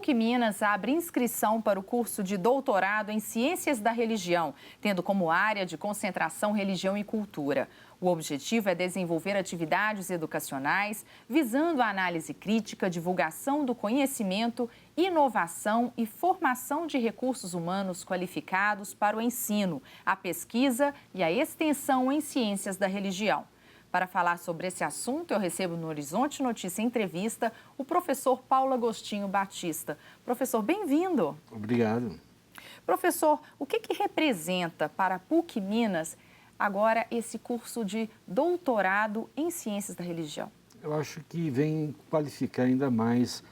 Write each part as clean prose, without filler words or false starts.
PUC Minas abre inscrição para o curso de doutorado em Ciências da Religião, tendo como área de concentração religião e cultura. O objetivo é desenvolver atividades educacionais visando a análise crítica, divulgação do conhecimento, inovação e formação de recursos humanos qualificados para o ensino, a pesquisa e a extensão em ciências da religião. Para falar sobre esse assunto, eu recebo no Horizonte Notícia Entrevista o professor Paulo Agostinho Batista. Professor, bem-vindo. Obrigado. Professor, o que representa para a PUC Minas agora esse curso de doutorado em Ciências da Religião? Eu acho que vem qualificar ainda mais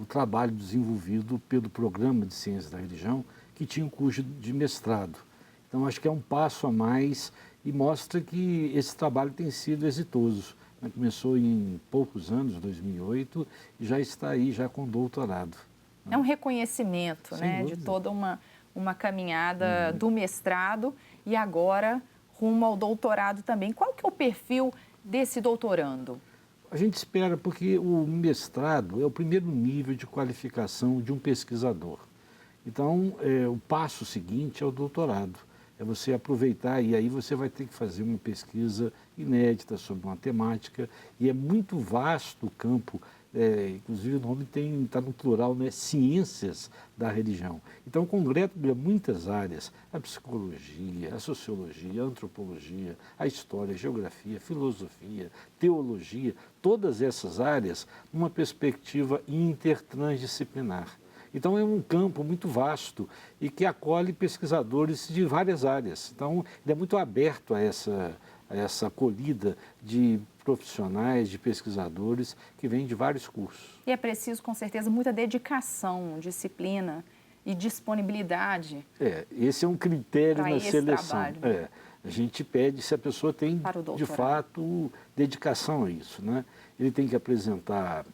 o trabalho desenvolvido pelo Programa de Ciências da Religião, que tinha um curso de mestrado. Então, acho que é um passo a mais e mostra que esse trabalho tem sido exitoso. Começou em poucos anos, 2008, e já está aí já com doutorado. É um reconhecimento, né, de toda uma caminhada do mestrado e agora rumo ao doutorado também. Qual que é o perfil desse doutorando? A gente espera porque o mestrado é o primeiro nível de qualificação de um pesquisador. Então, o passo seguinte é o doutorado. É você aproveitar e aí você vai ter que fazer uma pesquisa inédita sobre uma temática e é muito vasto o campo, inclusive o nome está no plural, né? Ciências da religião. Então congrega muitas áreas, a psicologia, a sociologia, a antropologia, a história, a geografia, a filosofia, teologia, todas essas áreas numa perspectiva intertransdisciplinar. Então é um campo muito vasto e que acolhe pesquisadores de várias áreas. Então ele é muito aberto a essa acolhida de profissionais, de pesquisadores que vêm de vários cursos. E é preciso, com certeza, muita dedicação, disciplina e disponibilidade. Esse é um critério na seleção. Trabalho. A gente pede se a pessoa tem, de fato, dedicação a isso, né? Ele tem que apresentar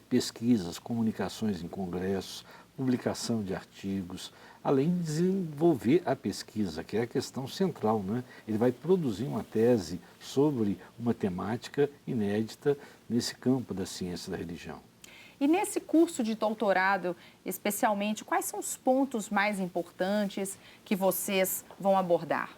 pesquisas, comunicações em congressos, publicação de artigos, além de desenvolver a pesquisa, que é a questão central, né? Ele vai produzir uma tese sobre uma temática inédita nesse campo da ciência da religião. E nesse curso de doutorado, especialmente, quais são os pontos mais importantes que vocês vão abordar?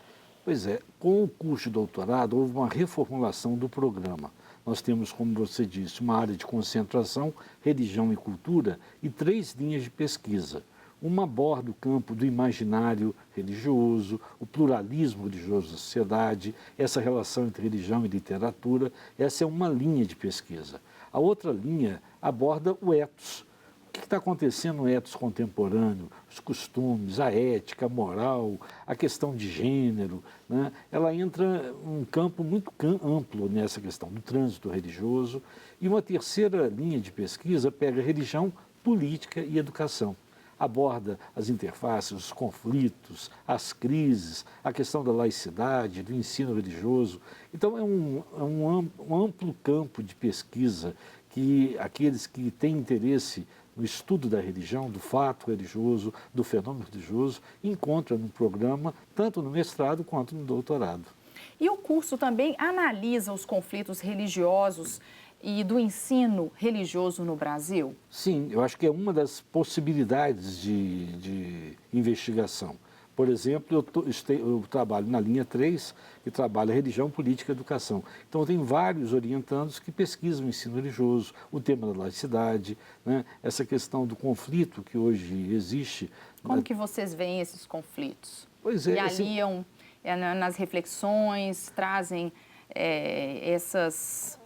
Pois é, com o curso de doutorado houve uma reformulação do programa. Nós temos, como você disse, uma área de concentração, religião e cultura e 3 linhas de pesquisa. Uma aborda o campo do imaginário religioso, o pluralismo religioso da sociedade, essa relação entre religião e literatura, essa é uma linha de pesquisa. A outra linha aborda o ethos. O que está acontecendo no ethos contemporâneo, os costumes, a ética, a moral, a questão de gênero, né? Ela entra num campo muito amplo nessa questão do trânsito religioso. E uma terceira linha de pesquisa pega religião, política e educação. Aborda as interfaces, os conflitos, as crises, a questão da laicidade, do ensino religioso. Então é um amplo campo de pesquisa que aqueles que têm interesse no estudo da religião, do fato religioso, do fenômeno religioso, encontra no programa, tanto no mestrado quanto no doutorado. E o curso também analisa os conflitos religiosos e do ensino religioso no Brasil? Sim, eu acho que é uma das possibilidades de investigação. Por exemplo, eu trabalho na linha 3, que trabalha religião, política e educação. Então, eu tenho vários orientandos que pesquisam o ensino religioso, o tema da laicidade, né? Essa questão do conflito que hoje existe. Como que vocês veem esses conflitos? Pois é. E aliam nas reflexões, trazem essas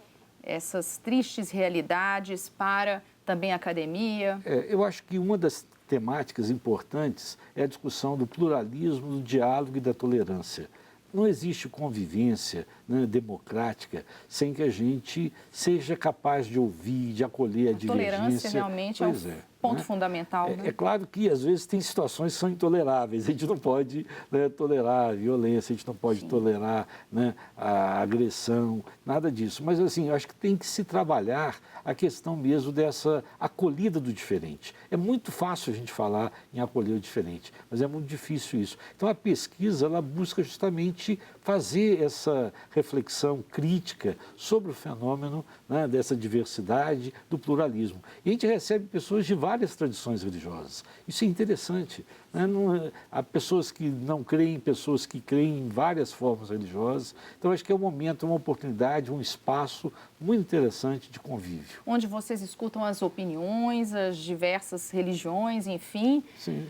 tristes realidades para também a academia? Eu acho que uma das temáticas importantes é a discussão do pluralismo, do diálogo e da tolerância. Não existe convivência, né, democrática sem que a gente seja capaz de ouvir, de acolher a divergência. Tolerância realmente é um ponto fundamental. É claro que às vezes tem situações que são intoleráveis. A gente não pode, né, tolerar a violência, a gente não pode tolerar, né, a agressão, nada disso. Mas assim, eu acho que tem que se trabalhar a questão mesmo dessa acolhida do diferente. É muito fácil a gente falar em acolher o diferente, mas é muito difícil isso. Então a pesquisa, ela busca justamente fazer essa reflexão crítica sobre o fenômeno, né, dessa diversidade, do pluralismo. E a gente recebe pessoas de várias várias tradições religiosas. Isso é interessante, né? Há pessoas que não creem, pessoas que creem em várias formas religiosas. Então, acho que é um momento, uma oportunidade, um espaço muito interessante de convívio. Onde vocês escutam as opiniões, as diversas religiões, enfim. Sim.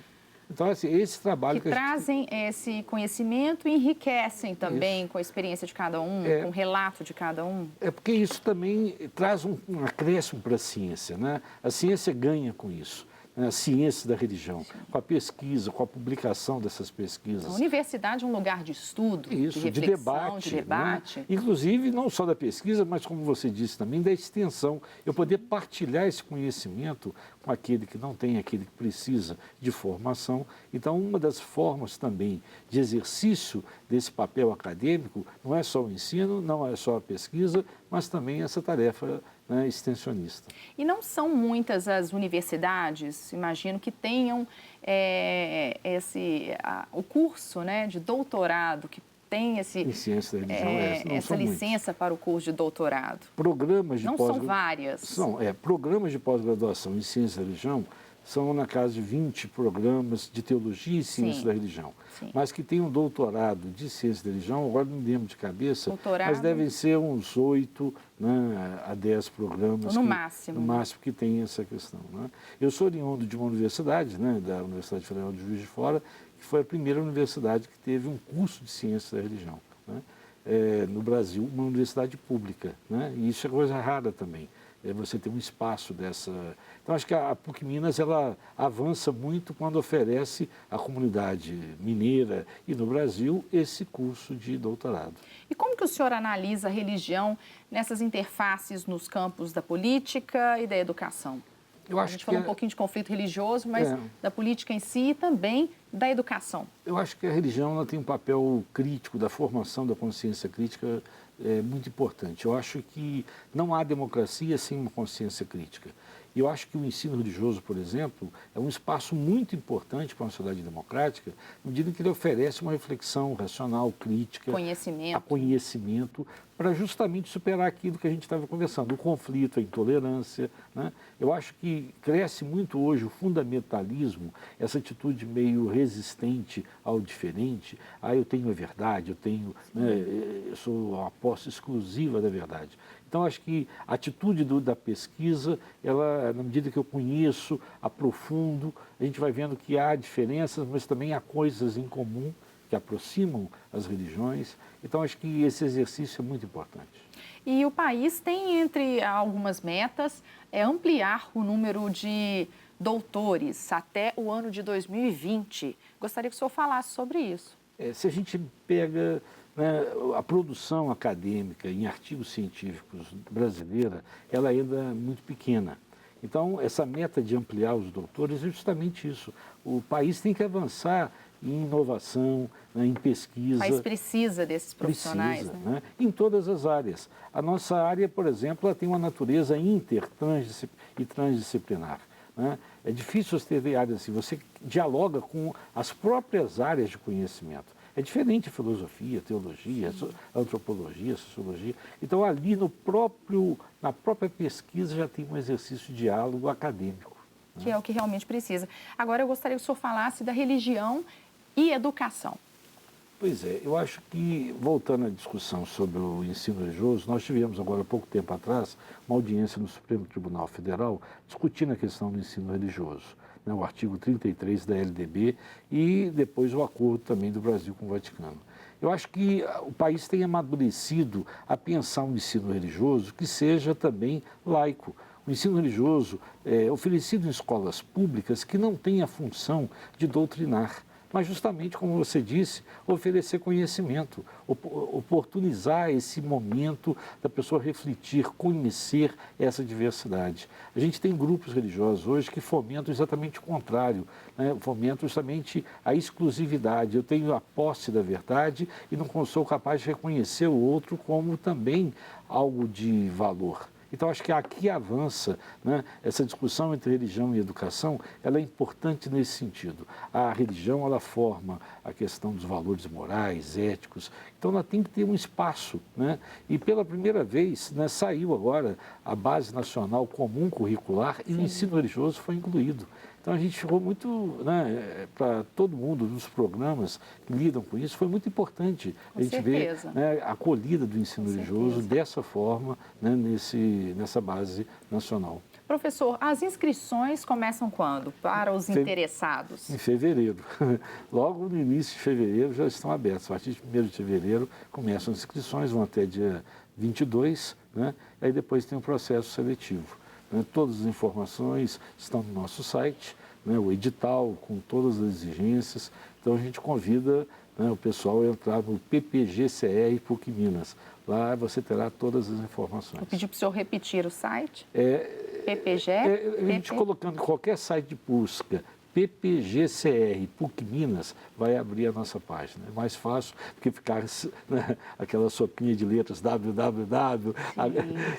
Então, assim, esse trabalho que trazem esse conhecimento e enriquecem também com a experiência de cada um, com o relato de cada um. É porque isso também traz um acréscimo para a ciência, né? A ciência ganha com isso. A ciência da religião, com a pesquisa, com a publicação dessas pesquisas. A universidade é um lugar de estudo, isso, de reflexão, de debate. Né? Inclusive, não só da pesquisa, mas, como você disse também, da extensão. Eu poder partilhar esse conhecimento com aquele que não tem, aquele que precisa de formação. Então, uma das formas também de exercício desse papel acadêmico não é só o ensino, não é só a pesquisa, mas também essa tarefa, né, extensionista. E não são muitas as universidades, imagino, que tenham o curso, né, de doutorado, que tem em ciência da religião, essa licença para o curso de doutorado. Programas de não são várias. Programas de pós-graduação em ciência da religião são na casa de 20 programas de teologia e ciência da religião. Sim. Mas que tem um doutorado de ciência da religião, agora não me lembro de cabeça, mas devem ser uns 8, né, a 10 programas. No máximo. No máximo que tem essa questão. Né? Eu sou oriundo de uma universidade, né, da Universidade Federal de Juiz de Fora, que foi a primeira universidade que teve um curso de ciência da religião, né? No Brasil, uma universidade pública, né? E isso é coisa rara também. Você tem um espaço dessa... Então, acho que a PUC Minas, ela avança muito quando oferece à comunidade mineira e no Brasil esse curso de doutorado. E como que o senhor analisa a religião nessas interfaces nos campos da política e da educação? A gente falou um pouquinho de conflito religioso, mas da política em si e também da educação. Eu acho que a religião ela tem um papel crítico da formação da consciência crítica muito importante. Eu acho que não há democracia sem uma consciência crítica. E eu acho que o ensino religioso, por exemplo, é um espaço muito importante para uma sociedade democrática, na medida em que ele oferece uma reflexão racional, crítica, conhecimento, para justamente superar aquilo que a gente estava conversando, o conflito, a intolerância, né? Eu acho que cresce muito hoje o fundamentalismo, essa atitude meio resistente ao diferente. Eu tenho a verdade, eu sou a posse exclusiva da verdade. Então, acho que a atitude da pesquisa, ela, na medida que eu conheço, aprofundo, a gente vai vendo que há diferenças, mas também há coisas em comum que aproximam as religiões. Então, acho que esse exercício é muito importante. E o país tem, entre algumas metas, ampliar o número de doutores até o ano de 2020. Gostaria que o senhor falasse sobre isso. Se a gente pega... a produção acadêmica em artigos científicos brasileira, ela ainda é muito pequena. Então, essa meta de ampliar os doutores é justamente isso. O país tem que avançar em inovação, né, em pesquisa. O país precisa desses profissionais. Precisa, né? Em todas as áreas. A nossa área, por exemplo, ela tem uma natureza e transdisciplinar. Né? É difícil você ter áreas assim, você dialoga com as próprias áreas de conhecimento. É diferente a filosofia, teologia, antropologia, sociologia. Então, ali na própria pesquisa já tem um exercício de diálogo acadêmico. Que é o que realmente precisa. Agora, eu gostaria que o senhor falasse da religião e educação. Pois é, eu acho que, voltando à discussão sobre o ensino religioso, nós tivemos agora, há pouco tempo atrás, uma audiência no Supremo Tribunal Federal discutindo a questão do ensino religioso. O artigo 33 da LDB e depois o acordo também do Brasil com o Vaticano. Eu acho que o país tem amadurecido a pensar um ensino religioso que seja também laico. O ensino religioso é oferecido em escolas públicas que não tem a função de doutrinar, mas justamente, como você disse, oferecer conhecimento, oportunizar esse momento da pessoa refletir, conhecer essa diversidade. A gente tem grupos religiosos hoje que fomentam exatamente o contrário, né? Fomentam justamente a exclusividade. Eu tenho a posse da verdade e não sou capaz de reconhecer o outro como também algo de valor. Então, acho que aqui avança, né, essa discussão entre religião e educação, ela é importante nesse sentido. A religião, ela forma a questão dos valores morais, éticos, então ela tem que ter um espaço, né? E pela primeira vez, né, saiu agora a Base Nacional Comum Curricular e o ensino religioso foi incluído. Então a gente ficou muito, né, para todo mundo, nos programas que lidam com isso, foi muito importante a gente ver, né, a acolhida do ensino religioso dessa forma, né, nessa base nacional. Professor, as inscrições começam quando para os interessados? Em fevereiro. Logo no início de fevereiro já estão abertas. A partir de 1º de fevereiro começam as inscrições, vão até dia 22, né? Aí depois tem um processo seletivo. Né? Todas as informações estão no nosso site, né? O edital com todas as exigências. Então a gente convida, né, o pessoal a entrar no PPGCR PUC Minas. Lá você terá todas as informações. Vou pedir para o senhor repetir o site. PPG? A gente colocando em qualquer site de busca, PPGCR PUC Minas, vai abrir a nossa página. É mais fácil do que ficar, né, aquela sopinha de letras www.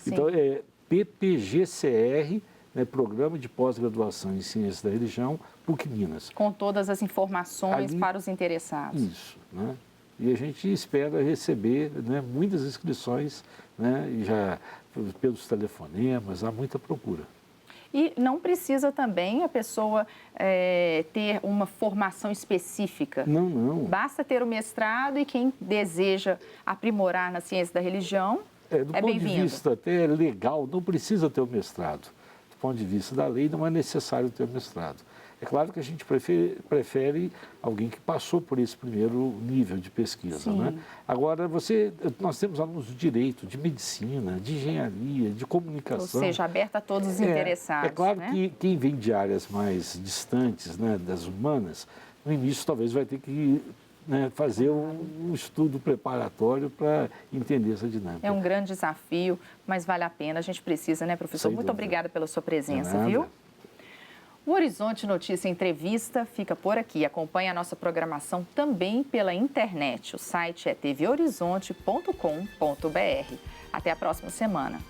Então, é PPGCR, né, Programa de Pós-Graduação em Ciências da Religião, PUC Minas. Com todas as informações para os interessados. Isso, né? E a gente espera receber, né, muitas inscrições, né, e já pelos telefonemas, há muita procura. E não precisa também a pessoa ter uma formação específica. Não, não. Basta ter o mestrado e quem deseja aprimorar na ciência da religião do ponto de vista até legal, não precisa ter o mestrado. Do ponto de vista da lei, não é necessário ter o mestrado. É claro que a gente prefere alguém que passou por esse primeiro nível de pesquisa, né? Agora, nós temos alunos de direito, de medicina, de engenharia, de comunicação. Ou seja, aberta a todos os interessados. É claro, né? que quem vem de áreas mais distantes, né, das humanas, no início talvez vai ter que, né, fazer um estudo preparatório para entender essa dinâmica. É um grande desafio, mas vale a pena. A gente precisa, né, professor? Muito obrigada pela sua presença, viu? O Horizonte Notícia Entrevista fica por aqui. Acompanhe a nossa programação também pela internet. O site é tvhorizonte.com.br. Até a próxima semana.